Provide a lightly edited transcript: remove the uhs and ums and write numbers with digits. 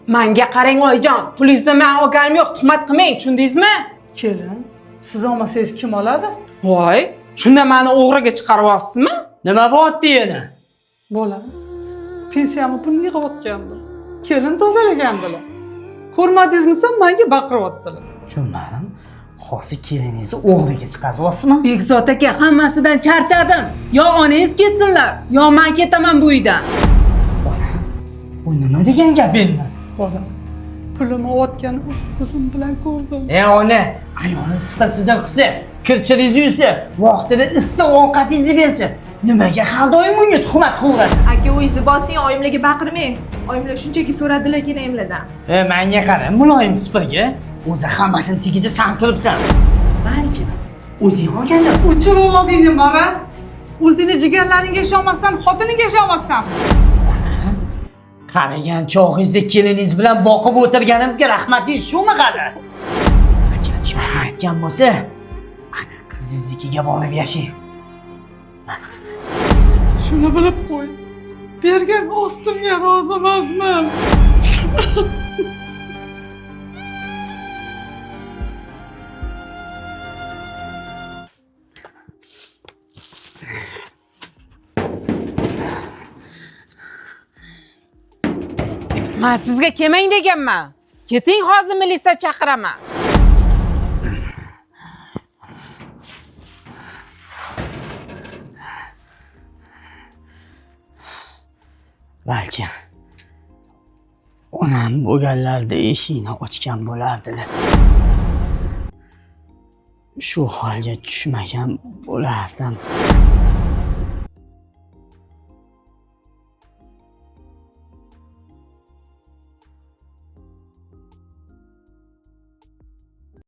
Menga qarang oyijon, pulingizni men olganim yo'q, tuhmat qilmang, tushundingizmi? Kelin, siz olmasangiz kim oladi? Voy, shunda meni o'g'riga chiqaryapsizmi? Nima bo'pti yana? Bolam, pensiyamni pulni yig'ayotgandim. Kelin tozalagandilar. Ko'rmadingizmi, menga baqiryaptilar. Tushunmadim. Hozir keliningizni o'g'liga chiqaryapsizmi? Bekzod aka, hammasidan charchadim. Yo onangiz ketsinlar, yo men ketaman bu uydan. Bu nima degan gap endi? Bolam, pulimni olayotganini o'z ko'zim bilan ko'rdim. Ona, ayolim siqilsidan qilsa, kirchiringizni yuvsa, vaqtida issiq ovqatingizni bersa, nimaga har doim bunga tuhmat qilaverasiz? Aka o'zingizni bosing, oyimlarga baqirmang. Oyimlar shunchaki so'radilar kelinimlardan. Menga qara, muloyim sipirga. O'zi hammasini tigida san turibsan. Balki o'zing olganda O'chir ovozingni, maraz. O'zini jigarlaringga ishonmasdan, xotiningga ishonmasdan. qaragan chog'ingizda keliningiz bilan boqib o'tirganimizga rahmatingiz shumi qadi? Agar shuni aytgan bo'lsa, ana qizingiznikiga borib yashang. Shuni bilib qo'y. Bergan ostimga rozi emasman. Men sizga kelmang deganman. Keting, hozir militsiya chaqiraman. Balki onam bo'lganlarda eshikni ochgan bo'lardilar. Shu holga tushmagan bo'lardim.